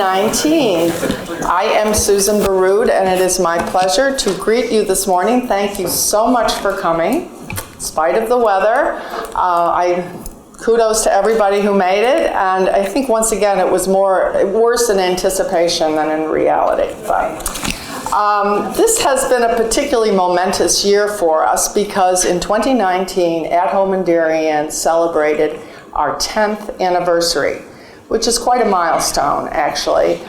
2019. I am Susan Baroud, and it is my pleasure to greet you this morning. Thank you so much for coming, in spite of the weather. Kudos to everybody who made it, and I think once again it was worse in anticipation than in reality. But this has been a particularly momentous year for us because in 2019, At Home in Darien celebrated our 10th anniversary, which is quite a milestone, actually.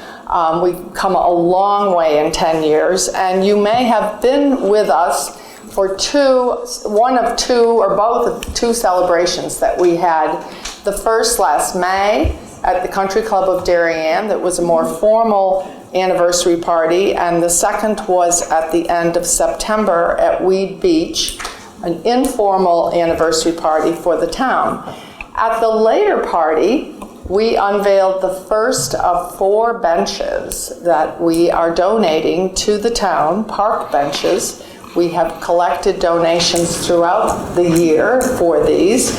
We've come a long way in 10 years, and you may have been with us for one of two or both of two celebrations that we had. The first last May at the Country Club of Darien, that was a more formal anniversary party, and the second was at the end of September at Weed Beach, an informal anniversary party for the town. At the later party, we unveiled the first of 4 benches that we are donating to the town, park benches. We have collected donations throughout the year for these.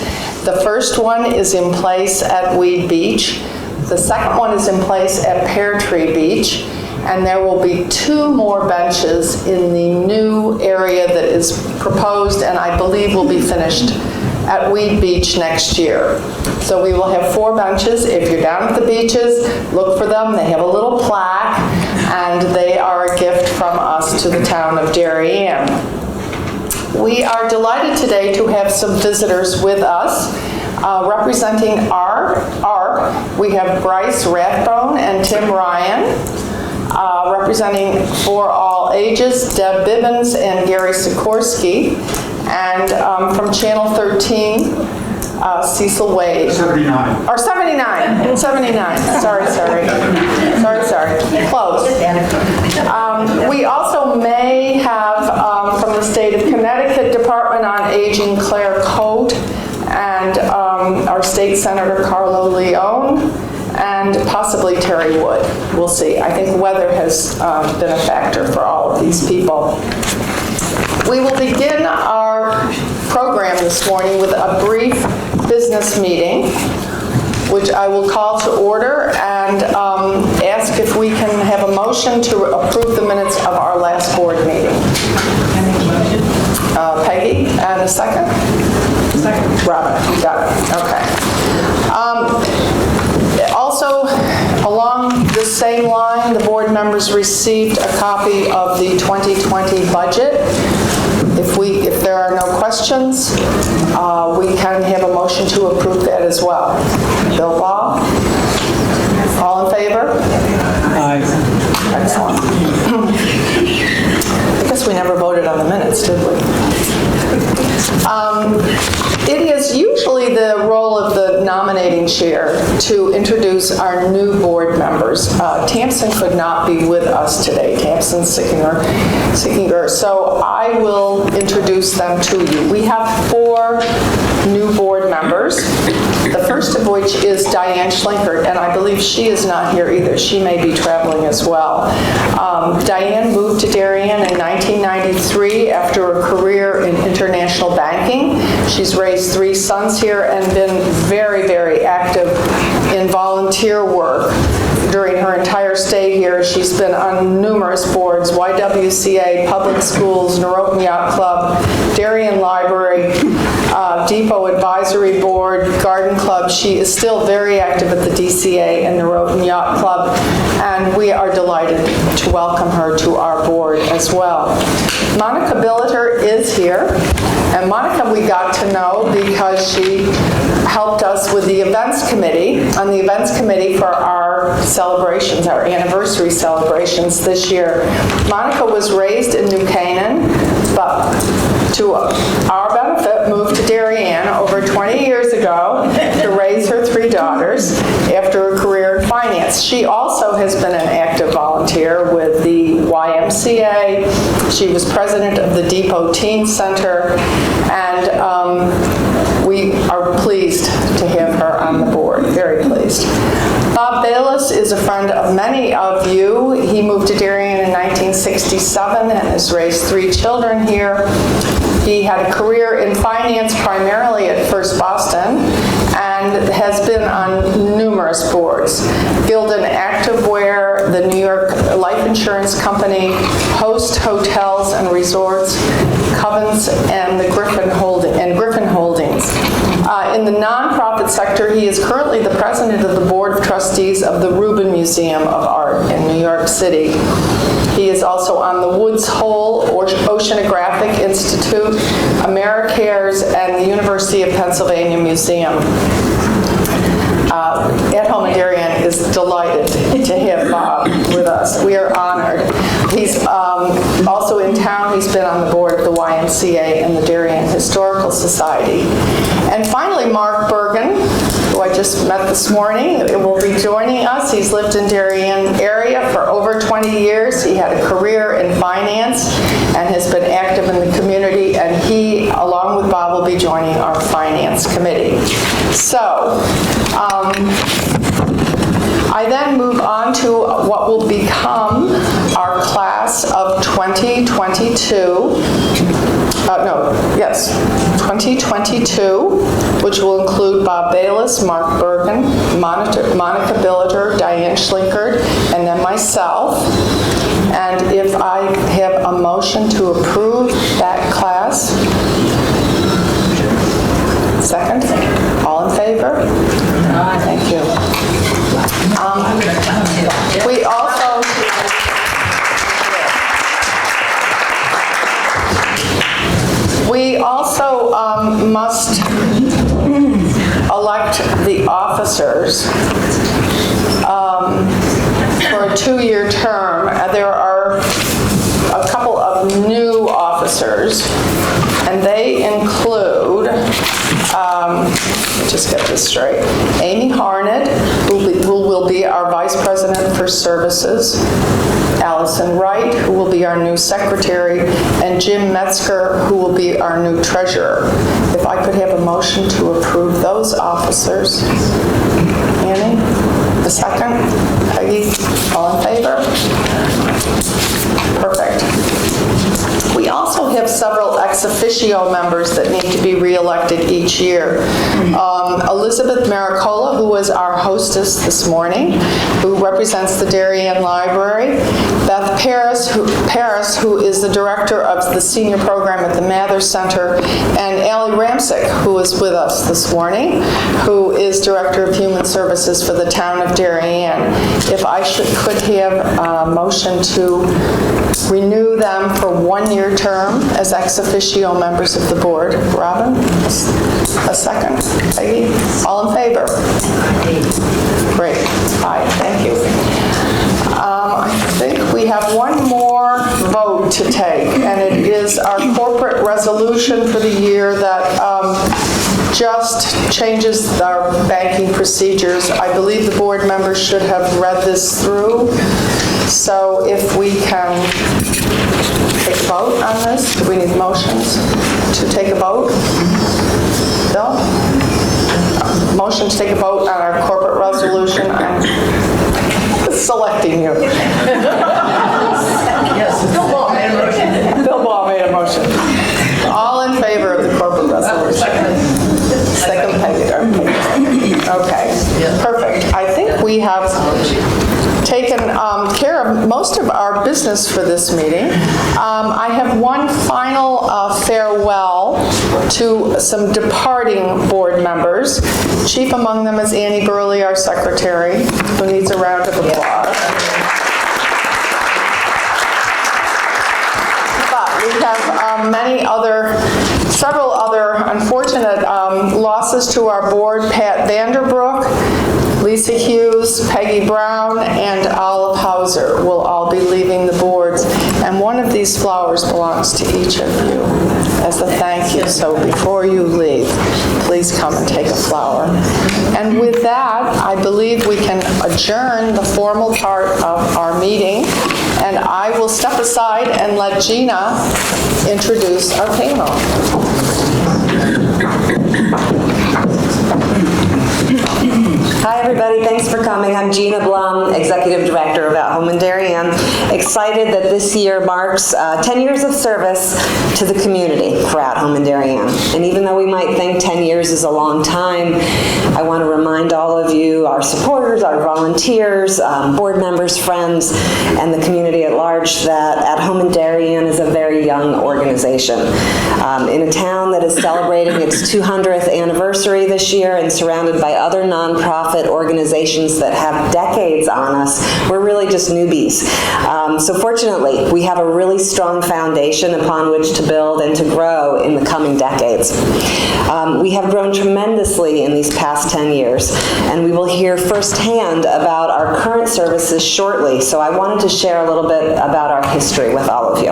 The first one is in place at Weed Beach. The second one is in place at Pear Tree Beach. And there will be 2 more benches in the new area that is proposed and I believe will be finished at Weed Beach next year. So we will have 4 benches. If you're down at the beaches, look for them. They have a little plaque, and they are a gift from us to the town of Darien. We are delighted today to have some visitors with us. Representing ARC, we have Bryce Rathbone and Tim Ryan. Representing For All Ages, Deb Bibbins and Gary Sikorsky. And from Channel 13, Cecil Wade. 79. Or 79. 79. Sorry. Close. We also may have from the state of Connecticut Department on Aging, Claire Coate, and our state senator, Carlo Leone, and possibly Terry Wood. We'll see. I think weather has been a factor for all of these people. We will begin our program this morning with a brief business meeting, which I will call to order and ask if we can have a motion to approve the minutes of our last board meeting. Peggy, and a second? Second. Robin, got it, okay. Also, along the same line, the board members received a copy of the 2020 budget. If there are no questions, we can have a motion to approve that as well. Bill Ball? All in favor? Aye. Excellent. I guess we never voted on the minutes, did we? It is usually the role of the nominating chair to introduce our new board members. Tamsin could not be with us today. Tamsin Sickinger. So I will introduce them to you. We have 4 new board members. The first of which is Diane Schlinkert, and I believe she is not here either. She may be traveling as well. Diane moved to Darien in 1993 after a career in international banking. She's raised 3 sons here and been very, very active in volunteer work. During her entire stay here, she's been on numerous boards, YWCA, Public Schools, Norotan Yacht Club, Darien Library, Depot Advisory Board, Garden Club. She is still very active at the DCA and Norotan Yacht Club, and we are delighted to welcome her to our board as well. Monica Billeter is here, and Monica we got to know because she helped us with the events committee, on the events committee for our celebrations, our anniversary celebrations this year. Monica was raised in New Canaan, but to our benefit moved to Darien over 20 years ago to raise her 3 daughters after a career in finance. She also has been an active volunteer with the YMCA. She was president of the Depot Teen Center, and we are pleased to have her on the board, very pleased. Bob Bayless is a friend of many of you. He moved to Darien in 1967 and has raised 3 children here. He had a career in finance primarily at First Boston and has been on numerous boards. Gildan Activewear, the New York Life Insurance Company, Host Hotels and Resorts, Covens, and the Griffin Holdings. In the nonprofit sector, he is currently the president of the Board of Trustees of the Rubin Museum of Art in New York City. He is also on the Woods Hole Oceanographic Institute, AmeriCares, and the University of Pennsylvania Museum. At Home in Darien is delighted to have Bob with us. We are honored. He's also in town. He's been on the board of the YMCA and the Darien Historical Society. And finally, Mark Bergen, who I just met this morning, will be joining us. He's lived in Darien area for over 20 years. He had a career in finance and has been active in the community, and he, along with Bob, will be joining our finance committee. So, I then move on to what will become our class of 2022, 2022, which will include Bob Bayless, Mark Bergen, Monica Billiter, Diane Schlinkard, and then myself. And if I have a motion to approve that class. Second? All in favor? Thank you. We also must elect the officers for a 2-year term. There are a couple of new officers, and they include, let me just get this straight, Amy Harnett, who will be our Vice President for Services, Allison Wright, who will be our new Secretary, and Jim Metzger, who will be our new Treasurer. If I could have a motion to approve those officers. Annie, the second. Peggy, all in favor? Perfect. We also have several ex officio members that need to be re-elected each year. Elizabeth Maricola, who was our hostess this morning, who represents the Darien Library. Beth Paris, who is the director of the senior program at the Mather Center, and Allie Ramsick, who is with us this morning, who is director of human services for the town of Darien. If I could have a motion to renew them for 1-year term as ex officio members of the board. Robin, a second. Peggy, all in favor? Great. Aye, thank you. I think we have one more vote to take, and it is our corporate resolution for the year that just changes our banking procedures. I believe the board members should have read this through. So if we can take a vote on this, do we need motions to take a vote? Bill? Motion to take a vote on our corporate resolution. I'm selecting you. Yes, Bill Ball made a motion. Bill Ball made a motion. All in favor of the corporate resolution? Second, Peggy. Okay, perfect. I think we have taken care of most of our business for this meeting. I have one final farewell to some departing board members. Chief among them is Annie Burley, our secretary, who needs a round of applause. But we have several other unfortunate losses to our board. Pat Vanderbrook, Lisa Hughes, Peggy Brown, and Olive Hauser will all be leaving the boards. And one of these flowers belongs to each of you as a thank you. So before you leave, please come and take a flower. And with that, I believe we can adjourn the formal part of our meeting. And I will step aside and let Gina introduce our panel. Hi everybody, thanks for coming. I'm Gina Blum, Executive Director of At Home in Darien. excited that this year marks 10 years of service to the community for At Home in Darien. And even though we might think 10 years is a long time, I want to remind all of you, our supporters, our volunteers, board members, friends, and the community at large, that At Home in Darien is a very young organization. In a town that is celebrating its 200th anniversary this year and surrounded by other nonprofit organizations that have decades on us, we're really just newbies. So fortunately, we have a really strong foundation upon which to build and to grow in the coming decades. We have grown tremendously in these past 10 years, and we will hear firsthand about our current services shortly, so I wanted to share a little bit about our history with all of you.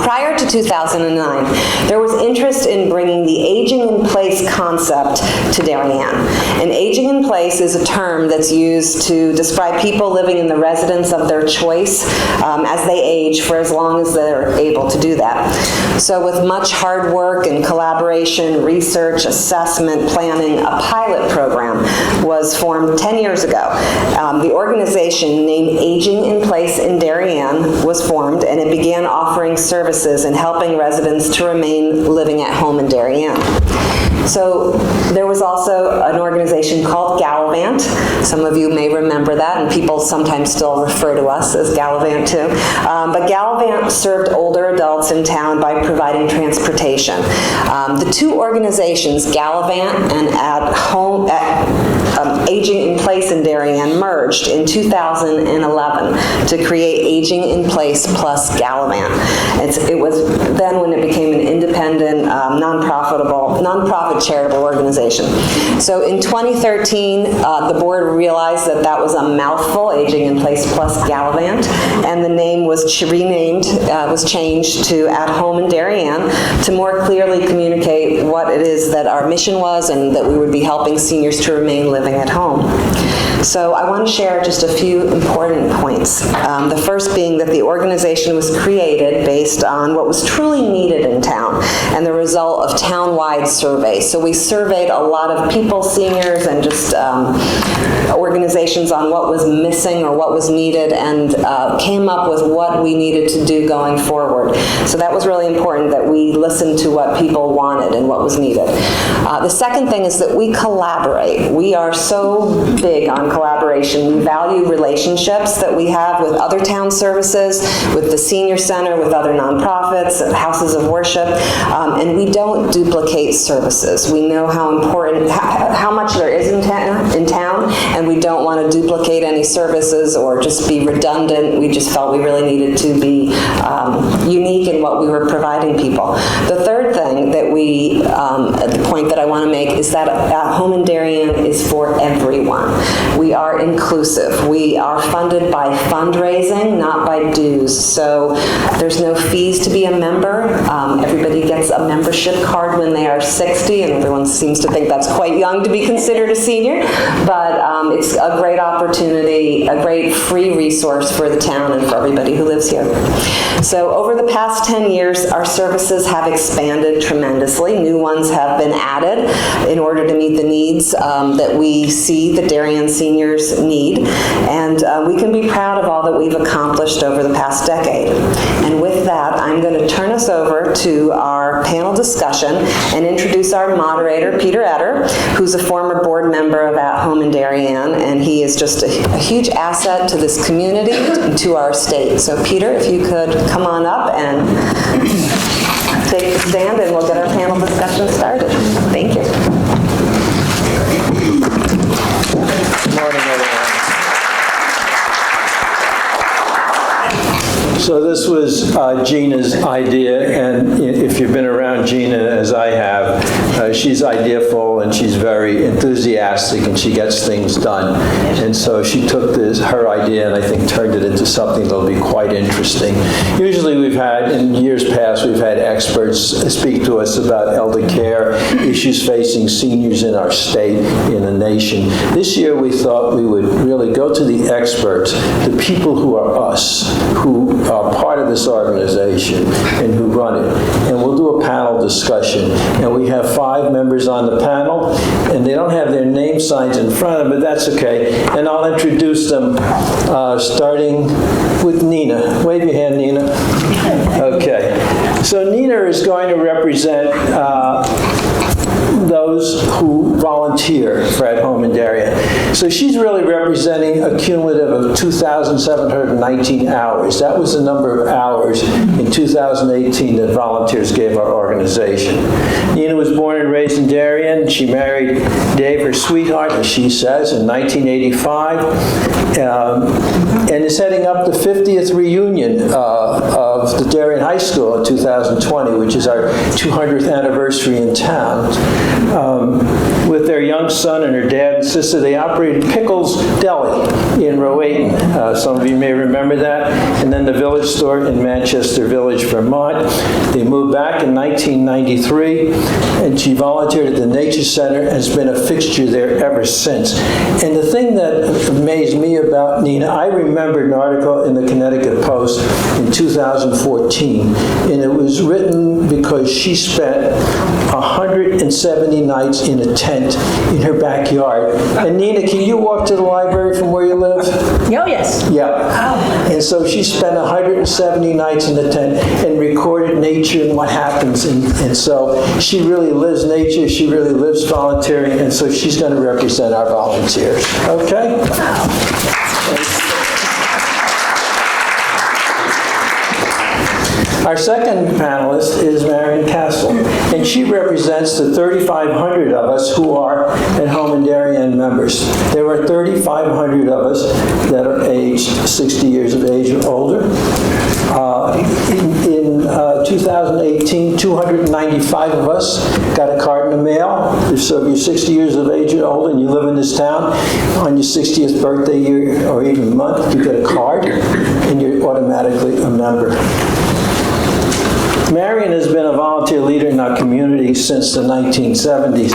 Prior to 2009, there was interest in bringing the aging in place concept to Darien. And aging in place is a term that's used to describe people living in the residence of their choice as they age for as long as they're able to do that. So with much hard work and collaboration, research, assessment, planning, a pilot program was formed 10 years ago. The organization named Aging in Place in Darien was formed, and it began offering services and helping residents to remain living at home in Darien. So there was also an organization called Gallivant. Some of you may remember that, and people sometimes still refer to us as Gallivant too. But Gallivant served older adults in town by providing transportation. The two organizations, Gallivant and Aging in Place in Darien, merged in 2011 to create Aging in Place plus Gallivant. It was then when it became an independent, nonprofit charitable organization. So in 2013, the board realized that that was a mouthful, Aging in Place plus Gallivant, and the name was changed to At Home in Darien to more clearly communicate what it is that our mission was and that we would be helping seniors to remain living at home. So I want to share just a few important points. The first being that the organization was created based on what was truly needed in town and the result of town-wide surveys. So we surveyed a lot of people, seniors, and just organizations on what was missing or what was needed, and came up with what we needed to do going forward. So that was really important, that we listened to what people wanted and what was needed. The second thing is that we collaborate. We are so big on collaboration. We value relationships that we have with other town services, with the senior center, with other nonprofits, houses of worship, and we don't duplicate services. We know how important, how much there is in town, and we don't want to duplicate any services or just be redundant. We just felt we really needed to be unique in what we were providing people. The third thing that the point that I want to make is that At Home in Darien is for everyone. We are inclusive. We are funded by fundraising, not by dues. So there's no fees to be a member. Everybody gets a membership card when they are 60, and everyone seems to think that's quite young to be considered a senior, but it's a great opportunity, a great free resource for the town and for everybody who lives here. So over the past 10 years, our services have expanded tremendously. New ones have been added in order to meet the needs that we see the Darien seniors need, and we can be proud of all that we've accomplished over the past decade. And with that, I'm going to turn us over to our panel discussion and introduce our moderator, Peter Etter, who's a former board member of At Home in Darien, and he is just a huge asset to this community and to our state. So Peter, if you could come on up and take the stand, and we'll get our panel discussion started. Thank you. Good morning, everyone. So this was Gina's idea, and if you've been around Gina as I have, she's ideaful and she's very enthusiastic and she gets things done. And so she took her idea and I think turned it into something that'll be quite interesting. Usually we've had, in years past, we've had experts speak to us about elder care, issues facing seniors in our state, in the nation. This year we thought we would really go to the experts, the people who are us, who are part of this organization and who run it. And we'll do a panel discussion. And we have 5 members on the panel, and they don't have their name signs in front of them, but that's okay. And I'll introduce them, starting with Nina. Wave your hand, Nina. Okay. So Nina is going to represent those who volunteer for At Home in Darien. So she's really representing a cumulative of 2,719 hours. That was the number of hours in 2018 that volunteers gave our organization. Nina was born and raised in Darien. She married Dave, her sweetheart, as she says, in 1985, and is heading up the 50th reunion of the Darien High School in 2020, which is our 200th anniversary in town. With their young son and her dad and sister, they operated Pickles Deli in Rowayton. Some of you may remember that. And then the Village Store in Manchester Village, Vermont. They moved back in 1993, and she volunteered at the Nature Center and has been a fixture there ever since. And the thing that amazed me about Nina, I remembered an article in the Connecticut Post in 2014, and it was written because she spent 170 nights in a tent in her backyard. And Nina, can you walk to the library from where you live? Oh, yes. Yeah. And so she spent 170 nights in the tent and recorded nature and what happens. And so she really lives nature, she really lives volunteering, and so she's going to represent our volunteers. Okay? Our second panelist is Marion Castle, and she represents the 3,500 of us who are At Home in Darien members. There are 3,500 of us that are aged 60 years of age or older. In 2018, 295 of us got a card in the mail. So if you're 60 years of age or older and you live in this town, on your 60th birthday year or even month, you get a card and you're automatically a member. Marion has been a volunteer leader in our community since the 1970s,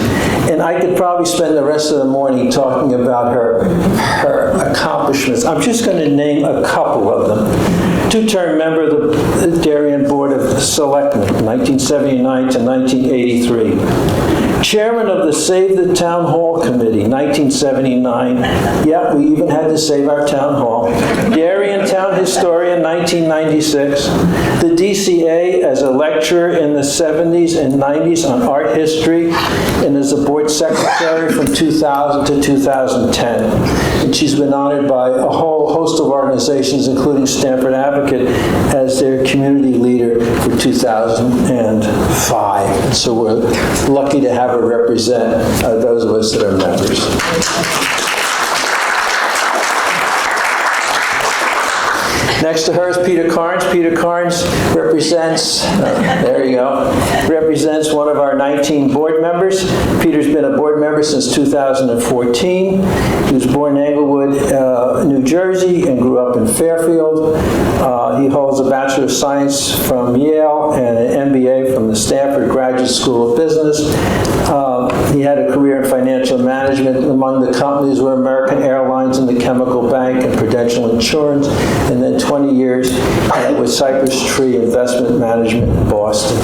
and I could probably spend the rest of the morning talking about her accomplishments. I'm just going to name a couple of them. Two-term member of the Darien Board of Selectmen, 1979 to 1983. Chairman of the Save the Town Hall Committee, 1979. Yeah, we even had to save our town hall. Darien Town Historian, 1996. The DCA as a lecturer in the 70s and 90s on art history, and as a board secretary from 2000 to 2010. And she's been honored by a whole host of organizations, including Stanford Advocate, as their community leader for 2005. And so we're lucky to have her represent those of us that are members. Next to her is Peter Carnes. Peter Carnes represents, there you go, represents one of our 19 board members. Peter's been a board member since 2014. He was born in Englewood, New Jersey, and grew up in Fairfield. He holds a Bachelor of Science from Yale and an MBA from the Stanford Graduate School of Business. He had a career in financial management. Among the companies were American Airlines and the Chemical Bank and Prudential Insurance, and then 20 years with Cypress Tree Investment Management in Boston.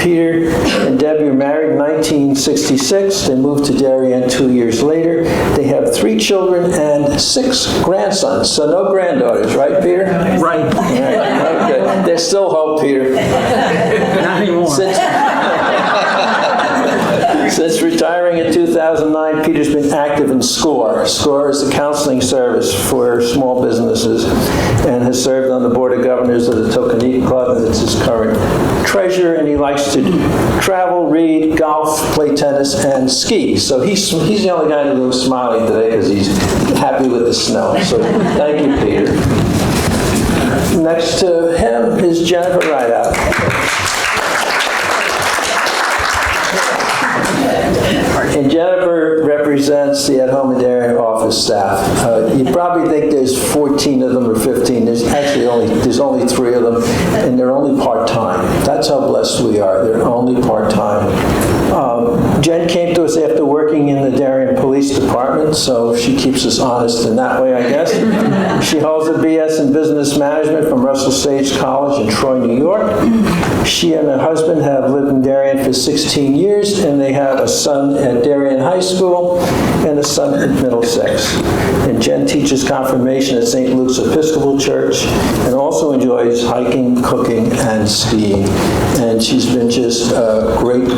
Peter and Debbie were married in 1966. They moved to Darien 2 years later. They have 3 children and 6 grandsons. So no granddaughters, right, Peter? Right. Okay. There's still hope, Peter. Not anymore. Since retiring in 2009, Peter's been active in SCORE. SCORE is the counseling service for small businesses, and has served on the Board of Governors of the Tokenique Club, and it's his current treasurer, and he likes to travel, read, golf, play tennis, and ski. So he's the only guy in the room smiling today because he's happy with the snow. So thank you, Peter. Next to him is Jennifer Rideout. And Jennifer represents the At Home in Darien office staff. You probably think there's 14 of them or 15. There's only 3 of them, and they're only part-time. That's how blessed we are. They're only part-time. Jen came to us after working in the Darien Police Department, so she keeps us honest in that way, I guess. She holds a BS in Business Management from Russell Sage College in Troy, New York. She and her husband have lived in Darien for 16 years, and they have a son at Darien High School and a son at Middlesex. And Jen teaches confirmation at St. Luke's Episcopal Church and also enjoys hiking, cooking, and skiing. And she's been just a great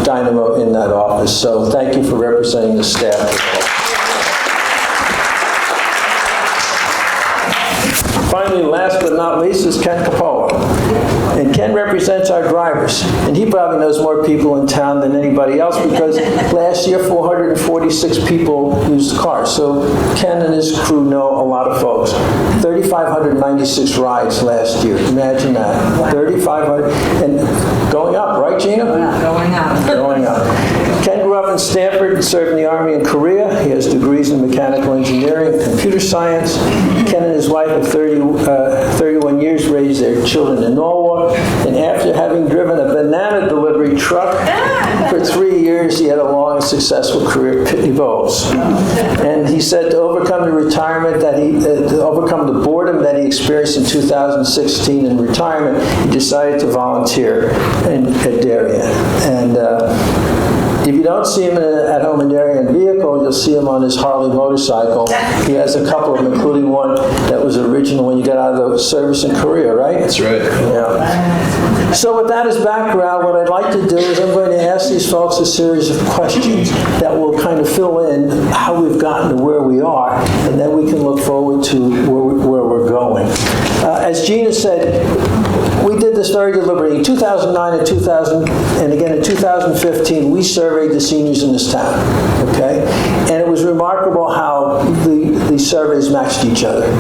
dynamo in that office. So thank you for representing the staff. Finally, last but not least, is Ken Capola. And Ken represents our drivers. And he probably knows more people in town than anybody else because last year 446 people used the car. So Ken and his crew know a lot of folks. 3,596 rides last year. Imagine that. 3,500. And going up, right, Gina? Going up. Going up. Ken grew up in Stanford and served in the Army in Korea. He has degrees in mechanical engineering, computer science. Ken and his wife of 31 years raised their children in Norwalk. And after having driven a banana delivery truck for 3 years, he had a long, successful career at Pitney Bowes. And he said to overcome the retirement to overcome the boredom that he experienced in 2016 in retirement, he decided to volunteer at Darien. And if you don't see him at home in Darien vehicle, you'll see him on his Harley motorcycle. He has a couple of them, including one that was original when you got out of the service in Korea, right? That's right. Yeah. So with that as background, what I'd like to do is I'm going to ask these folks a series of questions that will kind of fill in how we've gotten to where we are, and then we can look forward to where we're going. As Gina said, we did this very deliberately. In 2009 and again in 2015, we surveyed the seniors in this town, okay? And it was remarkable how the surveys matched each other.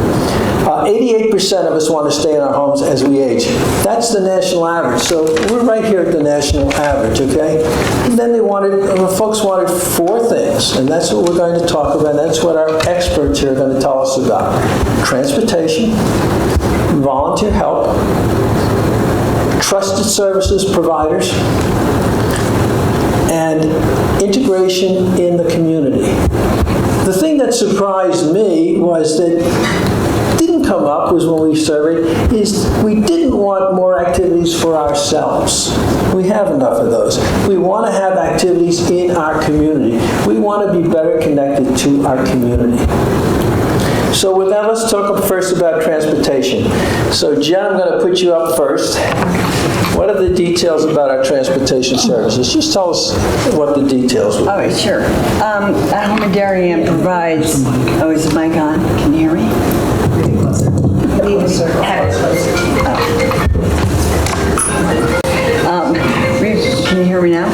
88% of us want to stay in our homes as we age. That's the national average. So we're right here at the national average, okay? And then folks wanted 4 things, and that's what we're going to talk about. That's what our experts here are going to tell us about. Transportation, volunteer help, trusted services providers, and integration in the community. The thing that surprised me was that didn't come up was when we surveyed is we didn't want more activities for ourselves. We have enough of those. We want to have activities in our community. We want to be better connected to our community. So with that, let's talk first about transportation. So Jen, I'm going to put you up first. What are the details about our transportation services? Just tell us what the details were. All right, sure. At Home in Darien provides, oh, is the mic on? Can you hear me? Can you hear me now?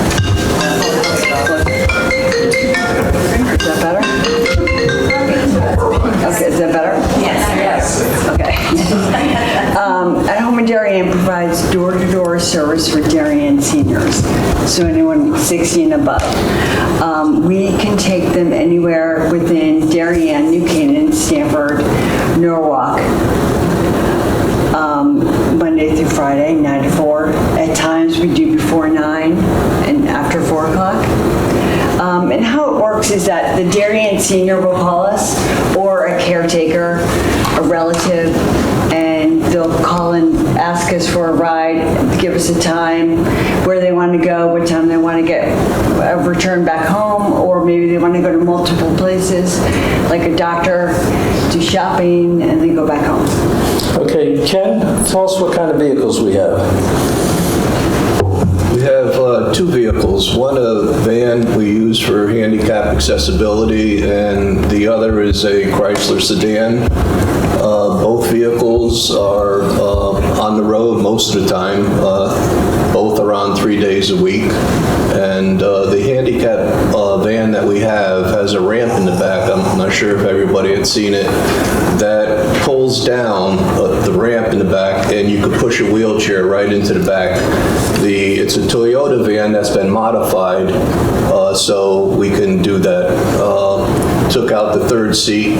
Is that better? Okay, is that better? Yes. Okay. At Home in Darien provides door-to-door service for Darien seniors, so anyone 60 and above. We can take them anywhere within Darien, New Canaan, Stanford, Norwalk, Monday through Friday, 9 to 4. At times we do before 9 and after 4 o'clock. And how it works is that the Darien senior will call us, or a caretaker, a relative, and they'll call and ask us for a ride, give us a time, where they want to go, what time they want to get returned back home, or maybe they want to go to multiple places, like a doctor, do shopping, and then go back home. Okay, Ken, tell us what kind of vehicles we have. We have 2 vehicles. One a van we use for handicap accessibility, and the other is a Chrysler sedan. Both vehicles are on the road most of the time. Both are on 3 days a week. And the handicap van that we have has a ramp in the back. I'm not sure if everybody had seen it. That pulls down the ramp in the back, and you could push a wheelchair right into the back. It's a Toyota van that's been modified, so we can do that. took out the third seat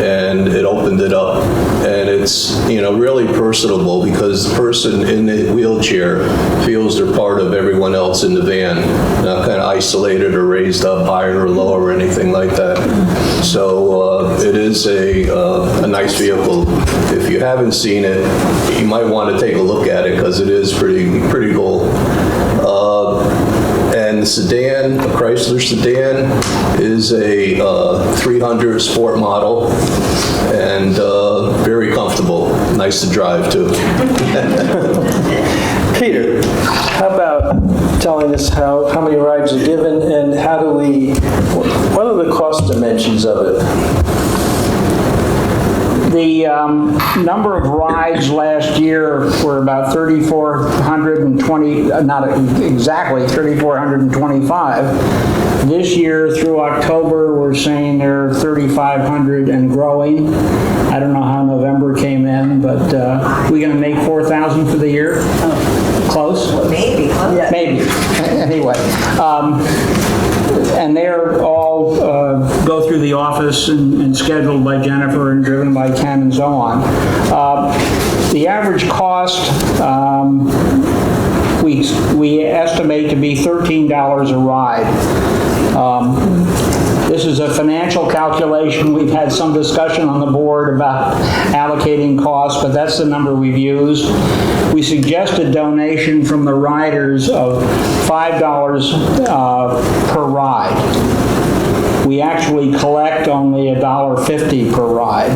and it opened it up. And it's, really personable because the person in the wheelchair feels they're part of everyone else in the van, not kind of isolated or raised up higher or lower or anything like that. So it is a nice vehicle. If you haven't seen it, you might want to take a look at it because it is pretty cool. And the sedan, a Chrysler sedan, is a 300 sport model and very comfortable. Nice to drive too. Peter, how about telling us how many rides are given and what are the cost dimensions of it? The number of rides last year were about 3,420, not exactly 3,425. This year through October, we're saying they're 3,500 and growing. I don't know how November came in, but we're going to make 4,000 for the year? Close? Maybe. Yeah. Maybe. Anyway. And they're all go through the office and scheduled by Jennifer and driven by Ken and so on. The average cost we estimate to be $13 a ride. This is a financial calculation. We've had some discussion on the board about allocating costs, but that's the number we've used. We suggest a donation from the riders of $5 per ride. We actually collect only $1.50 per ride,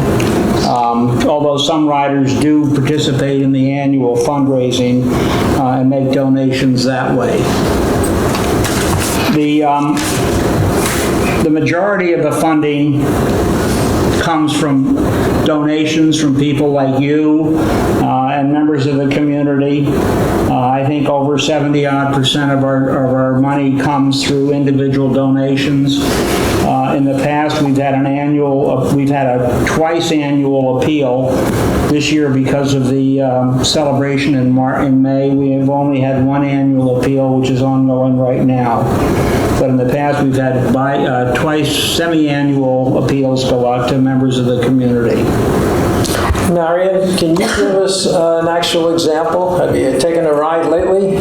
although some riders do participate in the annual fundraising and make donations that way. The majority of the funding comes from donations from people like you and members of the community. I think over 70% of our money comes through individual donations. In the past, we've had a twice annual appeal. This year, because of the celebration in May, we have only had one annual appeal, which is ongoing right now. But in the past, we've had twice semi-annual appeals go out to members of the community. Marion, can you give us an actual example? Have you taken a ride lately?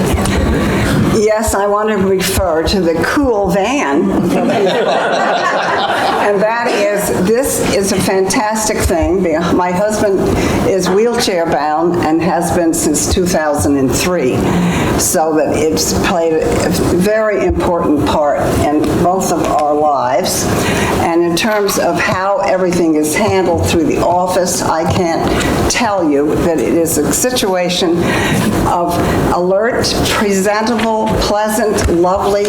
Yes, I want to refer to the cool van. And that is, this is a fantastic thing. My husband is wheelchair bound and has been since 2003. So that it's played a very important part in both of our lives. And in terms of how everything is handled through the office, I can't tell you that it is a situation of alert, presentable, pleasant, lovely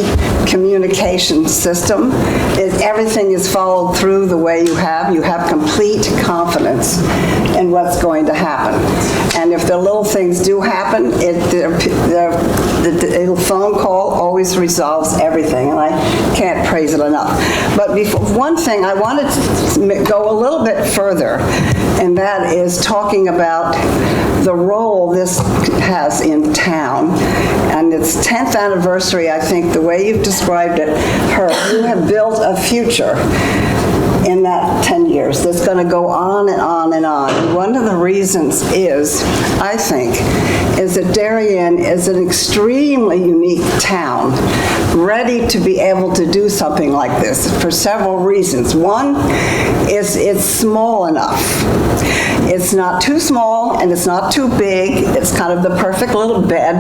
communication system. Everything is followed through the way you have. You have complete confidence in what's going to happen. And if the little things do happen, the phone call always resolves everything, and I can't praise it enough. But one thing, I wanted to go a little bit further, and that is talking about the role this has in town. And its 10th anniversary, I think, the way you've described it, you have built a future in that 10 years that's going to go on and on and on. And one of the reasons is, I think, is that Darien is an extremely unique town, ready to be able to do something like this for several reasons. One is it's small enough. It's not too small and it's not too big. It's kind of the perfect little bed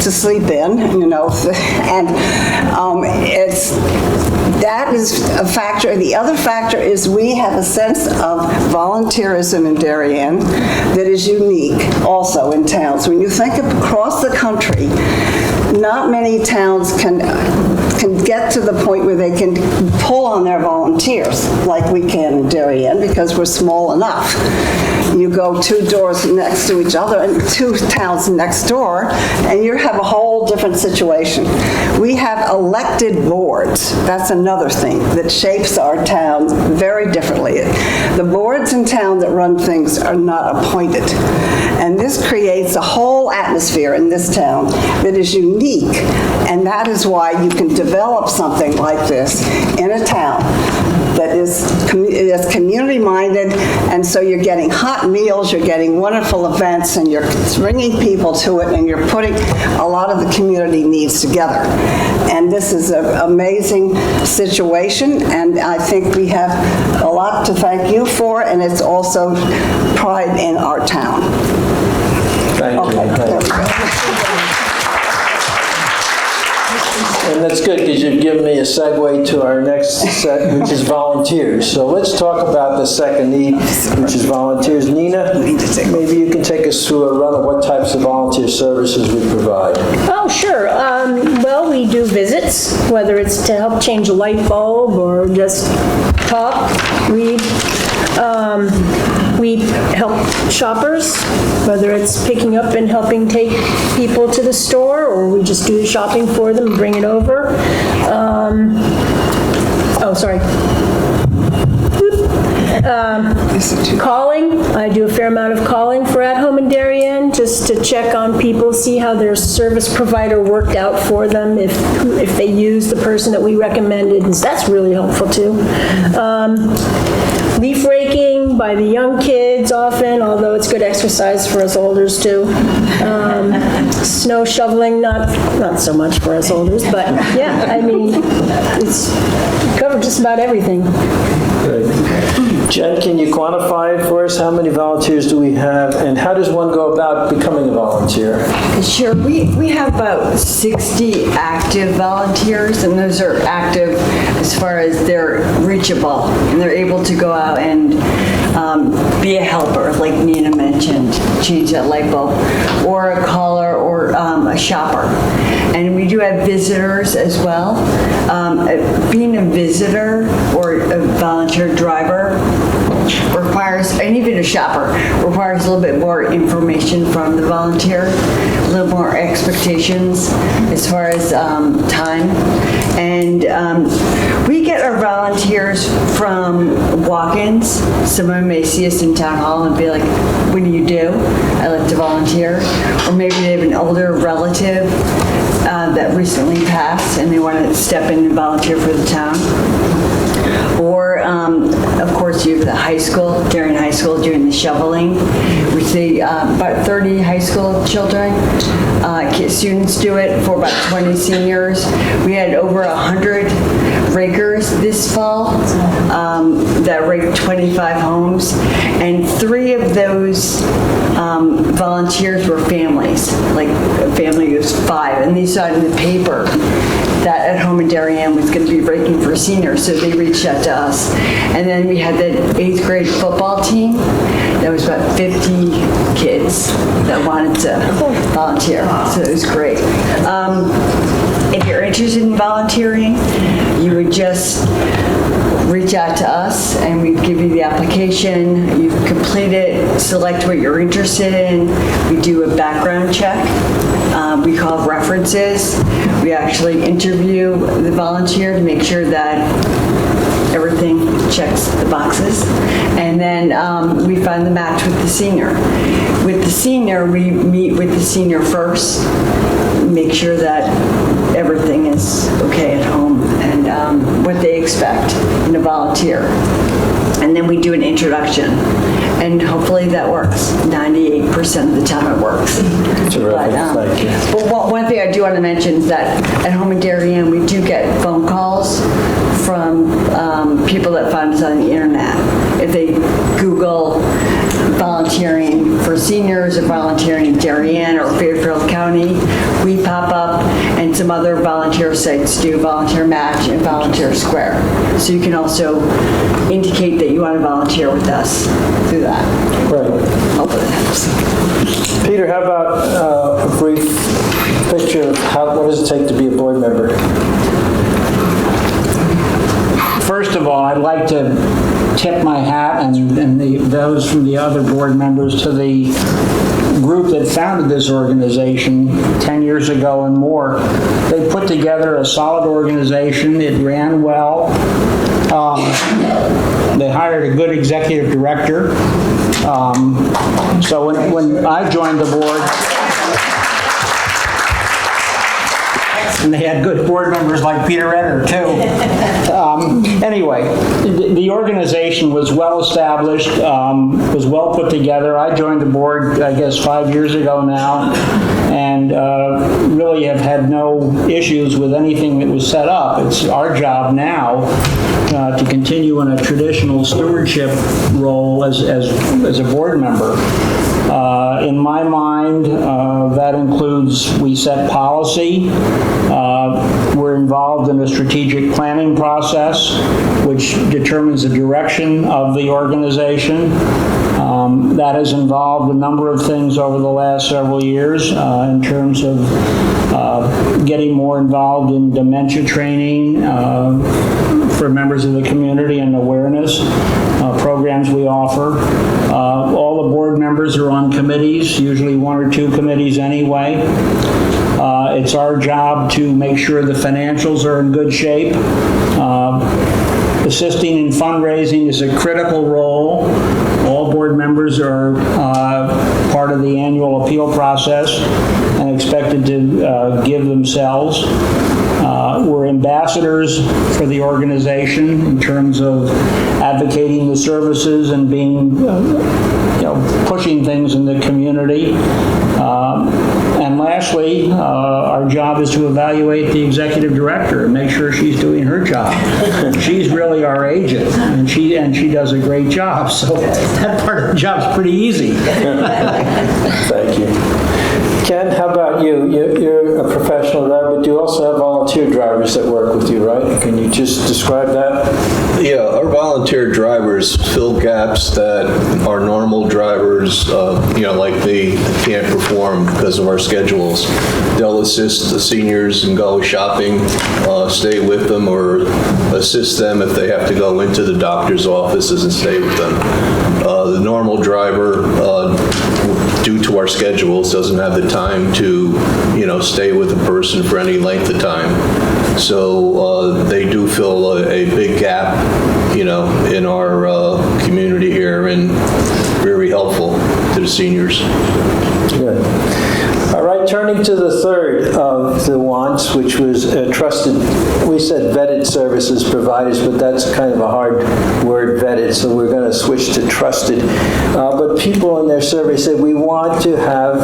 to sleep in, and that is a factor. The other factor is we have a sense of volunteerism in Darien that is unique also in towns. When you think of across the country, not many towns can get to the point where they can pull on their volunteers like we can in Darien because we're small enough. You go 2 doors next to each other and 2 towns next door, and you have a whole different situation. We have elected boards. That's another thing that shapes our town very differently. The boards in town that run things are not appointed. And this creates a whole atmosphere in this town that is unique, and that is why you can develop something like this in a town that is community-minded, and so you're getting hot meals, you're getting wonderful events, and you're bringing people to it, and you're putting a lot of the community needs together. And this is an amazing situation, and I think we have a lot to thank you for, and it's also pride in our town. Thank you. Okay, there we go. And that's good, because you've given me a segue to our next set, which is volunteers. So let's talk about the second E, which is volunteers. Nina, maybe you can take us through a run of what types of volunteer services we provide. Oh, sure. Well, we do visits, whether it's to help change a light bulb or just talk, read. We help shoppers, whether it's picking up and helping take people to the store, or we just do the shopping for them and bring it over. Oh, sorry. Calling, I do a fair amount of calling for At Home in Darien, just to check on people, see how their service provider worked out for them, if they use the person that we recommended, and that's really helpful too. Leaf raking by the young kids often, although it's good exercise for us olders too. Snow shoveling, not so much for us olders, but yeah, I mean, it's covered just about everything. Great. Jen, can you quantify it for us? How many volunteers do we have, and how does one go about becoming a volunteer? Sure, we have about 60 active volunteers, and those are active as far as they're reachable, and they're able to go out and be a helper, like Nina mentioned, change that light bulb, or a caller, or a shopper. And we do have visitors as well. Being a visitor or a volunteer driver requires, and even a shopper, requires a little bit more information from the volunteer, a little more expectations as far as time. And we get our volunteers from walk-ins. Someone may see us in town hall and be like, what do you do? I like to volunteer. Or maybe they have an older relative that recently passed and they want to step in and volunteer for the town. Or, of course, you have the high school, Darien High School, doing the shoveling. We see about 30 high school children, students do it for about 20 seniors. We had over 100 rakers this fall that raked 25 homes, and 3 of those volunteers were families, like a family of 5, and they saw it in the paper that At Home in Darien was going to be raking for seniors, so they reached out to us. And then we had the 8th grade football team. That was about 50 kids that wanted to volunteer, so it was great. If you're interested in volunteering, you would just reach out to us and we'd give you the application. You complete it, select what you're interested in. We do a background check. We call references. We actually interview the volunteer to make sure that everything checks the boxes. And then we find the match with the senior. With the senior, we meet with the senior first, make sure that everything is okay at home and what they expect in a volunteer. And then we do an introduction, and hopefully that works. 98% of the time it works. Terrific, thank you. But one thing I do want to mention is that at Home in Darien, we do get phone calls from people that find us on the internet. If they Google volunteering for seniors or volunteering in Darien or Fairfield County, we pop up, and some other volunteer sites do Volunteer Match and Volunteer Square. So you can also indicate that you want to volunteer with us through that. Great. Hopefully that helps. Peter, how about a brief picture of what does it take to be a board member? First of all, I'd like to tip my hat and those from the other board members to the group that founded this organization 10 years ago and more. They put together a solid organization. It ran well. They hired a good executive director. So when I joined the board, And they had good board members like Peter Renner, too. Anyway, the organization was well established, was well put together. I joined the board, I guess, 5 years ago now, and really have had no issues with anything that was set up. It's our job now to continue in a traditional stewardship role as a board member. In my mind, that includes we set policy. We're involved in a strategic planning process, which determines the direction of the organization. That has involved a number of things over the last several years in terms of getting more involved in dementia training for members of the community and awareness programs we offer. All the board members are on committees, usually 1 or 2 committees anyway. It's our job to make sure the financials are in good shape. Assisting in fundraising is a critical role. All board members are part of the annual appeal process and expected to give themselves. We're ambassadors for the organization in terms of advocating the services and being, pushing things in the community. And lastly, our job is to evaluate the executive director and make sure she's doing her job. She's really our agent, and she does a great job. So that part of the job's pretty easy. Thank you. Ken, how about you? You're a professional driver, but you also have volunteer drivers that work with you, right? Can you just describe that? Yeah, our volunteer drivers fill gaps that our normal drivers, like they can't perform because of our schedules. They'll assist the seniors and go shopping, stay with them, or assist them if they have to go into the doctor's offices and stay with them. The normal driver, due to our schedules, doesn't have the time to, stay with a person for any length of time. So they do fill a big gap, in our community here, and very helpful to the seniors. Good. All right, turning to the third of the wants, which was trusted, we said vetted services providers, but that's kind of a hard word, vetted, so we're going to switch to trusted. But people in their survey said we want to have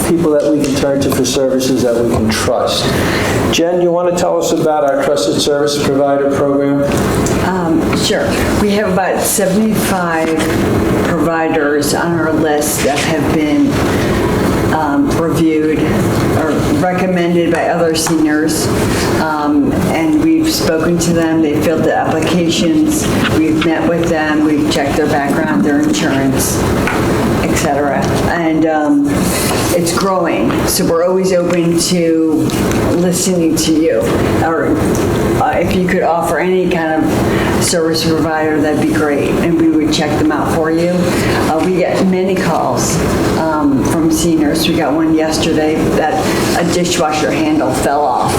people that we can turn to for services that we can trust. Jen, you want to tell us about our Trusted Service Provider program? Sure. We have about 75 providers on our list that have been reviewed or recommended by other seniors, and we've spoken to them. They filled the applications. We've met with them. We've checked their background, their insurance, etc. And it's growing, so we're always open to listening to you. Or if you could offer any kind of service provider, that'd be great, and we would check them out for you. We get many calls from seniors. We got one yesterday that a dishwasher handle fell off,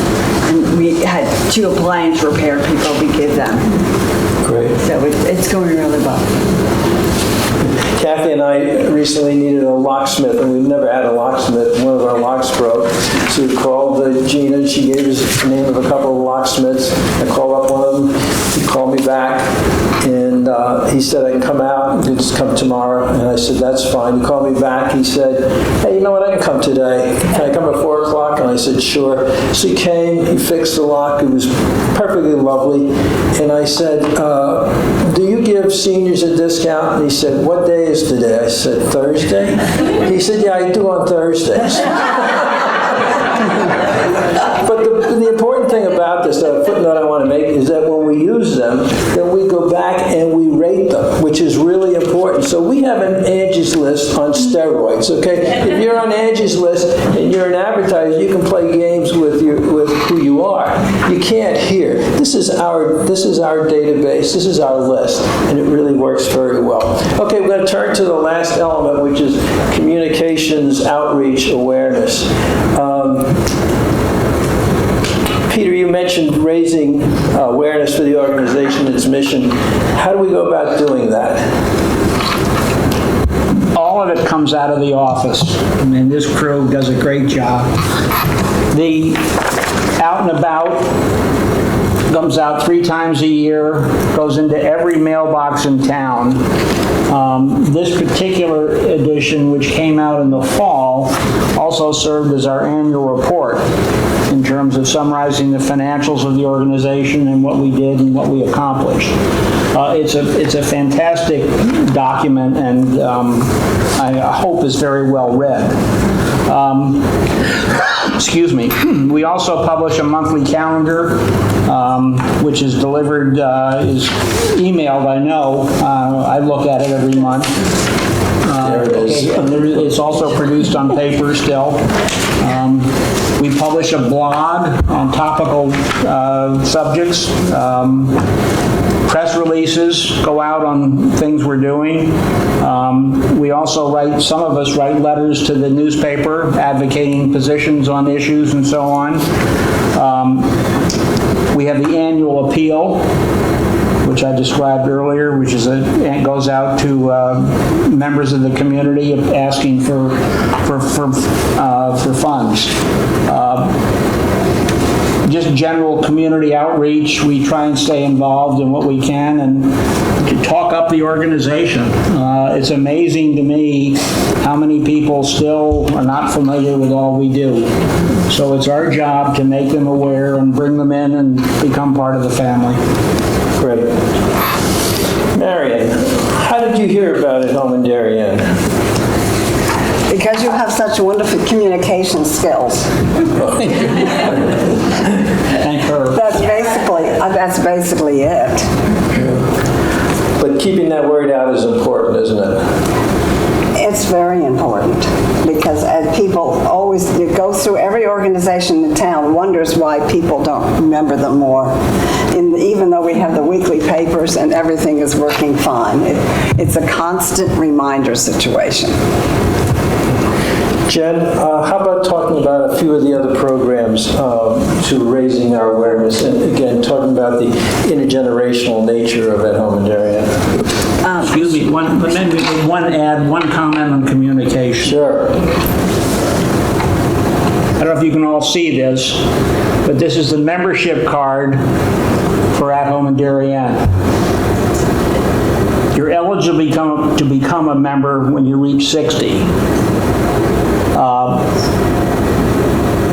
and we had 2 appliance repair people we give them. Great. So it's going really well. Kathy and I recently needed a locksmith, and we've never had a locksmith. One of our locks broke. So we called Gina, and she gave us the name of a couple of locksmiths. I called up one of them. He called me back, and he said I can come out. You just come tomorrow. And I said, that's fine. He called me back. He said, hey, you know what? I can come today. Can I come at 4 o'clock? And I said, sure. So he came. He fixed the lock. It was perfectly lovely. And I said, do you give seniors a discount? And he said, what day is today? I said, Thursday? He said, yeah, I do on Thursdays. But the important thing about this, the footnote I want to make, is that when we use them, then we go back and we rate them, which is really important. So we have an Angie's List on steroids, okay? If you're on Angie's List and you're an advertiser, you can play games with who you are. You can't here. This is our database. This is our list, and it really works very well. Okay, we're going to turn to the last element, which is communications, outreach, awareness. Peter, you mentioned raising awareness for the organization and its mission. How do we go about doing that? All of it comes out of the office. I mean, this crew does a great job. out and about, comes out 3 times a year, goes into every mailbox in town. This particular edition, which came out in the fall, also served as our annual report in terms of summarizing the financials of the organization and what we did and what we accomplished. It's a fantastic document, and I hope is very well read. Excuse me. We also publish a monthly calendar, which is delivered, is emailed, I know. I look at it every month. There it is. And it's also produced on paper still. We publish a blog on topical subjects. Press releases go out on things we're doing. We also write, some of us write letters to the newspaper advocating positions on issues and so on. We have the annual appeal, which I described earlier, which is it goes out to members of the community asking for funds. Just general community outreach. We try and stay involved in what we can and to talk up the organization. It's amazing to me how many people still are not familiar with all we do. So it's our job to make them aware and bring them in and become part of the family. Great. Marion, how did you hear about At Home in Darien? Because you have such wonderful communication skills. Thank her. That's basically it. But keeping that word out is important, isn't it? It's very important because as people always, it goes through every organization in town, wonders why people don't remember them more. Even though we have the weekly papers and everything is working fine. It's a constant reminder situation. Jen, how about talking about a few of the other programs to raising our awareness, and again, talking about the intergenerational nature of At Home in Darien? Excuse me, one comment on communication. Sure. I don't know if you can all see this, but this is the membership card for At Home in Darien. You're eligible to become a member when you reach 60.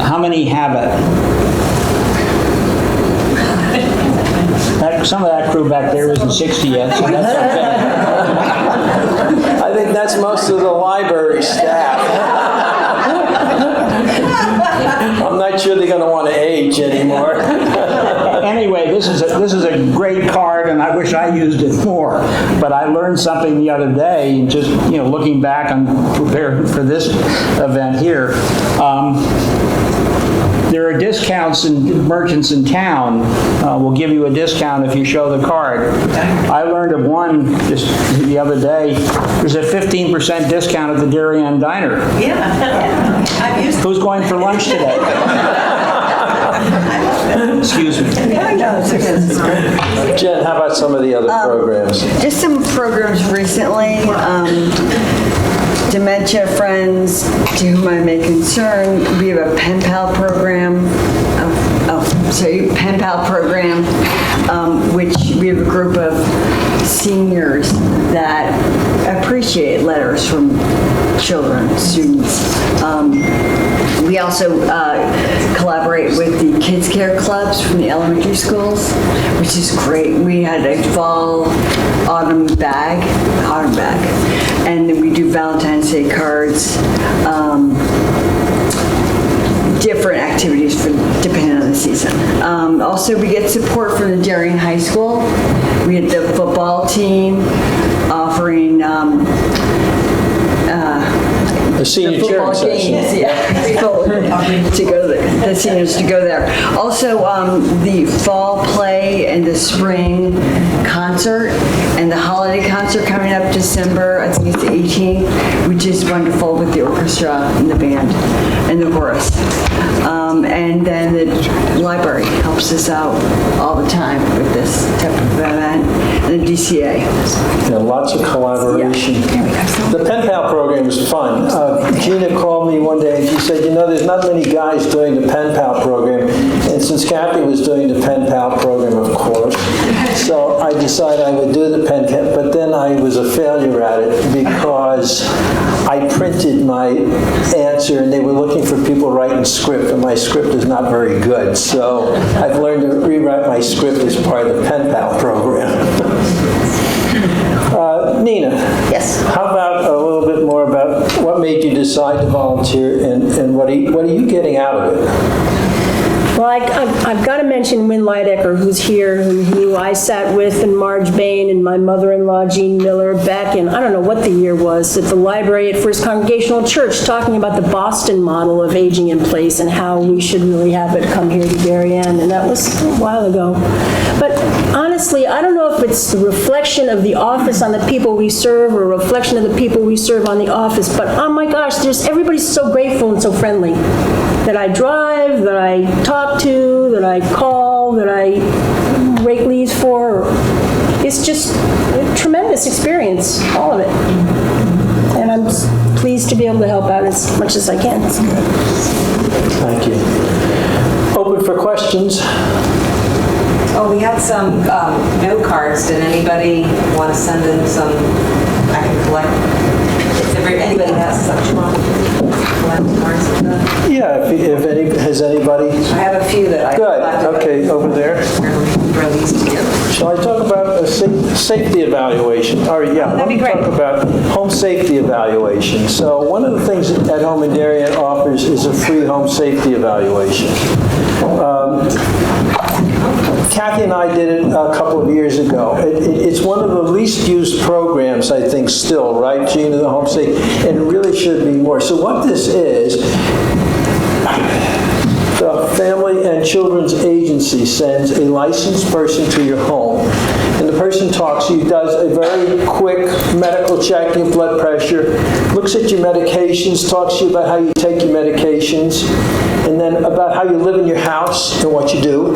How many have it? Some of that crew back there isn't 60 yet, so that's okay. I think that's most of the library staff. I'm not sure they're going to want to age anymore. Anyway, this is a great card, and I wish I used it more. But I learned something the other day, just looking back and preparing for this event here. There are discounts, and merchants in town will give you a discount if you show the card. I learned of one just the other day. There's a 15% discount at the Darien Diner. Yeah. Who's going for lunch today? Excuse me. Jen, how about some of the other programs? Just some programs recently. Dementia Friends, to whom I may concern, we have a pen pal program, which we have a group of seniors that appreciate letters from children, students. We also collaborate with the kids care clubs from the elementary schools, which is great. We had a fall autumn bag, and then we do Valentine's Day cards, different activities depending on the season. Also, we get support from the Darien High School. We had the football team offering The senior football games, to go there, the seniors to go there. Also, the fall play and the spring concert and the holiday concert coming up December, I think it's the 18th, which is wonderful with the orchestra and the band and the chorus. And And then the library helps us out all the time with this type of event, and the DCA. Yeah, lots of collaboration. The pen pal program is fun. Gina called me one day and she said, there's not many guys doing the pen pal program. And since Kathy was doing the pen pal program, of course, so I decided I would do the pen pal, but then I was a failure at it because I printed my answer and they were looking for people writing script, and my script is not very good. So I've learned to rewrite my script as part of the pen pal program. Nina. Yes. How about a little bit more about what made you decide to volunteer and what are you getting out of it? Well, I've got to mention Wynn Leidecker, who's here, who I sat with, and Marge Bain, and my mother-in-law, Jean Miller, back in, I don't know what the year was, at the library at First Congregational Church, talking about the Boston model of aging in place and how we should really have it come here to Darien, and that was a while ago. But honestly, I don't know if it's the reflection of the office on the people we serve or a reflection of the people we serve on the office, but oh my gosh, everybody's so grateful and so friendly. That I drive, that I talk to, that I call, that I rake leaves for. It's just a tremendous experience, all of it. And I'm pleased to be able to help out as much as I can. Thank you. Open for questions. Oh, we had some note cards. Did anybody want to send in some? I can collect. If anybody has some, you want to collect cards of that? Yeah, has anybody? I have a few that I collected. Good, okay, over there. Throw these to you. Shall I talk about a safety evaluation? All right, yeah. That'd be great. Let me talk about home safety evaluation. So one of the things that Home in Darien offers is a free home safety evaluation. Kathy and I did it a couple of years ago. It's one of the least used programs, I think, still, right, Gina, the home safety, and it really should be more. So what this is, the Family and Children's Agency sends a licensed person to your home, and the person talks to you, does a very quick medical check, your blood pressure, looks at your medications, talks to you about how you take your medications, and then about how you live in your house and what you do,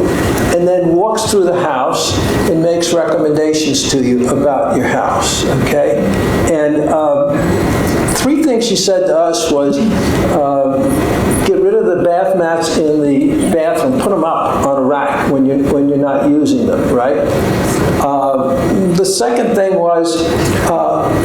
and then walks through the house and makes recommendations to you about your house, okay? And three things she said to us was, get rid of the bath mats in the bathroom, put them up on a rack when you're not using them, right? The second thing was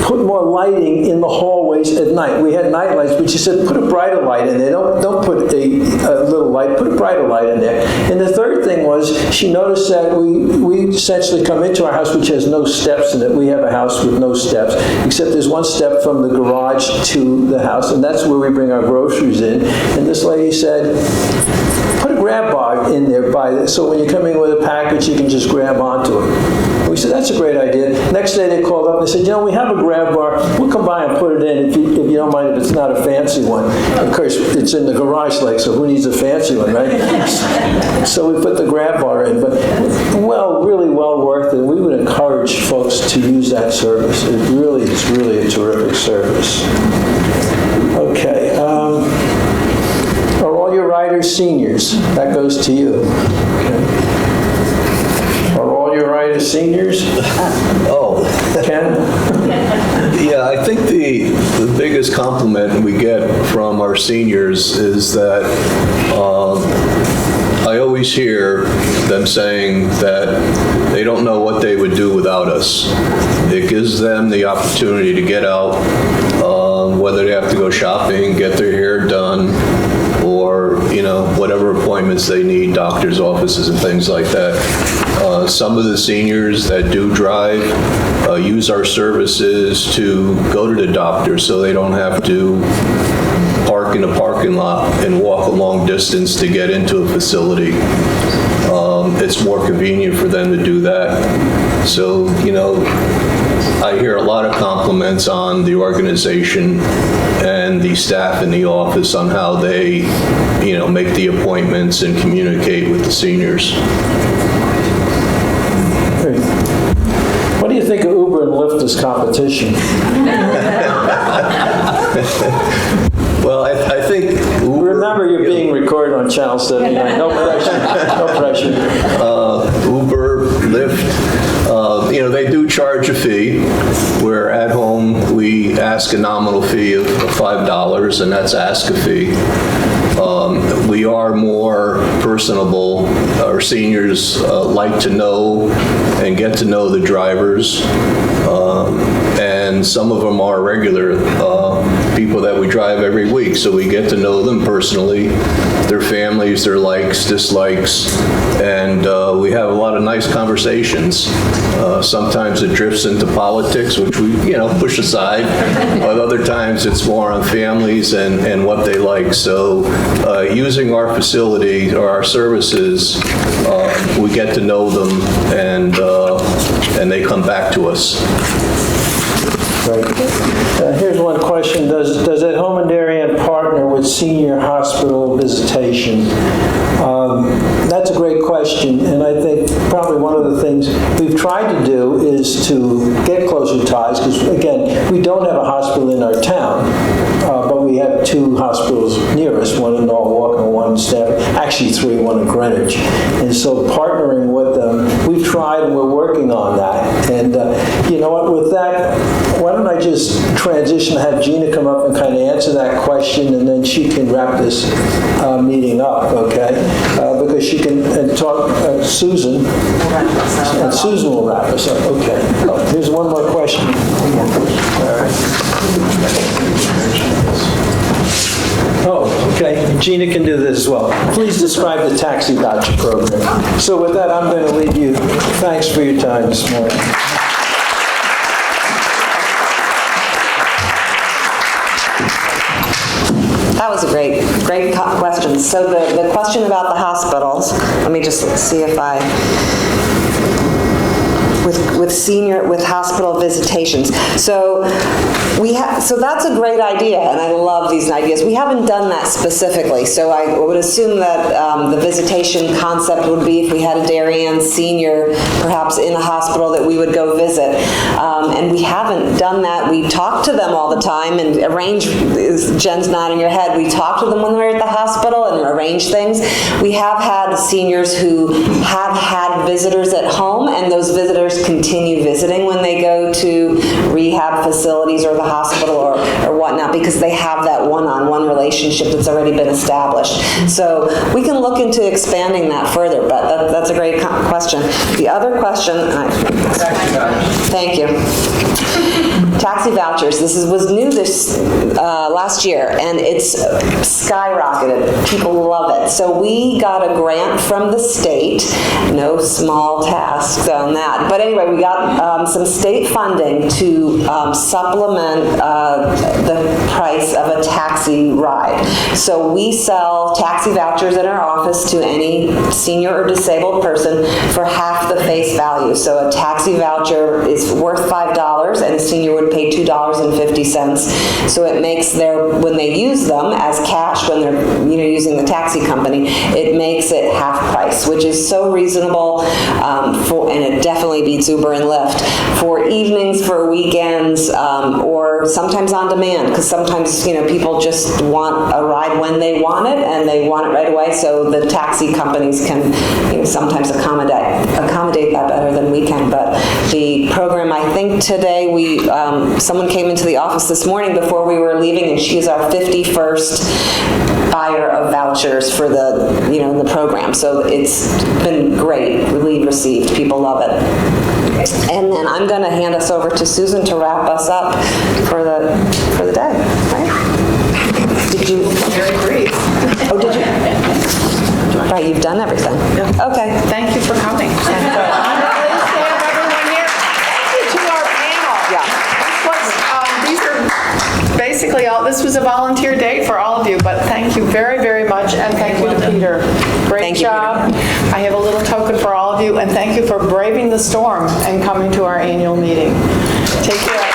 put more lighting in the hallways at night. We had night lights, but she said put a brighter light in there. Don't put a little light, put a brighter light in there. And the third thing was she noticed that we essentially come into our house which has no steps in it. We have a house with no steps, except there's one step from the garage to the house, and that's where we bring our groceries in. And this lady said, put a grab bar in there so when you're coming with a package, you can just grab onto it. And we said, that's a great idea. Next day they called up and they said, we have a grab bar. We'll come by and put it in if you don't mind if it's not a fancy one. Of course, it's in the garage, so who needs a fancy one, right? So we put the grab bar in, but really well worth it. We would encourage folks to use that service. It's really a terrific service. Okay. Are all your riders seniors? That goes to you. Okay. Are all your riders seniors? Ken? Yeah, I think the biggest compliment we get from our seniors is that I always hear them saying that they don't know what they would do without us. It gives them the opportunity to get out, whether they have to go shopping, get their hair done, or whatever appointments they need, doctor's offices and things like that. Some of the seniors that do drive use our services to go to the doctor so they don't have to park in a parking lot and walk a long distance to get into a facility. It's more convenient for them to do that. So, I hear a lot of compliments on the organization and the staff in the office on how they, make the appointments and communicate with the seniors. Great. What do you think of Uber and Lyft as competition? Well, I think Uber Remember, you're being recorded on Channel 79. No pressure. No pressure. Uber, Lyft, they do charge a fee, where at home we ask a nominal fee of $5, and that's ask a fee. We are more personable. Our seniors like to know and get to know the drivers, and some of them are regular people that we drive every week, so we get to know them personally, their families, their likes, dislikes, and we have a lot of nice conversations. Sometimes it drifts into politics, which we, push aside, but other times it's more on families and what they like. So using our facility or our services, we get to know them, and they come back to us. Right. Here's one question. Does At Home in Darien partner with senior hospital visitation? That's a great question, and I think probably one of the things we've tried to do is to get closer ties, because again, we don't have a hospital in our town, but we have 2 hospitals near us, one in Norwalk and one in Stanford, actually 3, one in Greenwich. And so partnering with them, we've tried and we're working on that. And you know what, with that, why don't I just transition, have Gina come up and kind of answer that question, and then she can wrap this meeting up, okay? Because she can talk, Susan, and Susan will wrap us up, okay. Oh, here's one more question. All right. Oh, okay. Gina can do this as well. Please describe the taxi voucher program. So with that, I'm going to leave you. Thanks for your time this morning. That was a great question. So the question about the hospitals, let me just see if I, with hospital visitations. So that's a great idea, and I love these ideas. We haven't done that specifically, so I would assume that the visitation concept would be if we had a Darien senior perhaps in a hospital that we would go visit. And we haven't done that. We talk to them all the time and arrange, Jen's nodding her head, we talk to them when they're at the hospital and arrange things. We have had seniors who have had visitors at home, and those visitors continue visiting when they go to rehab facilities or the hospital or whatnot, because they have that one-on-one relationship that's already been established. So we can look into expanding that further, but that's a great question. The other question, thank you. Taxi vouchers. This was new this last year, and it's skyrocketed. People love it. So we got a grant from the state. No small tasks on that. But anyway, we got some state funding to supplement the price of a taxi ride. So we sell taxi vouchers in our office to any senior or disabled person for half the face value. So a taxi voucher is worth $5, and a senior would pay $2.50. So it makes when they use them as cash when they're using the taxi company, it makes it half price, which is so reasonable, and it definitely beats Uber and Lyft for evenings, for weekends, or sometimes on demand, because sometimes people just want a ride when they want it, and they want it right away. So the taxi companies can sometimes accommodate that better than we can. But the program, I think today someone came into the office this morning before we were leaving, and she's our 51st buyer of vouchers for the the program. So it's been great, really received. People love it. And then I'm going to hand us over to Susan to wrap us up for the day. Right? Did you? Very brief. Oh, did you? Right, you've done everything. Yeah. Okay. Thank you for coming. I'm pleased to have everyone here. Thank you to our panel. Yeah. This was a volunteer day for all of you, but thank you very, very much, and thank you to Peter. Great job. I have a little token for all of you, and thank you for braving the storm and coming to our annual meeting. Take care.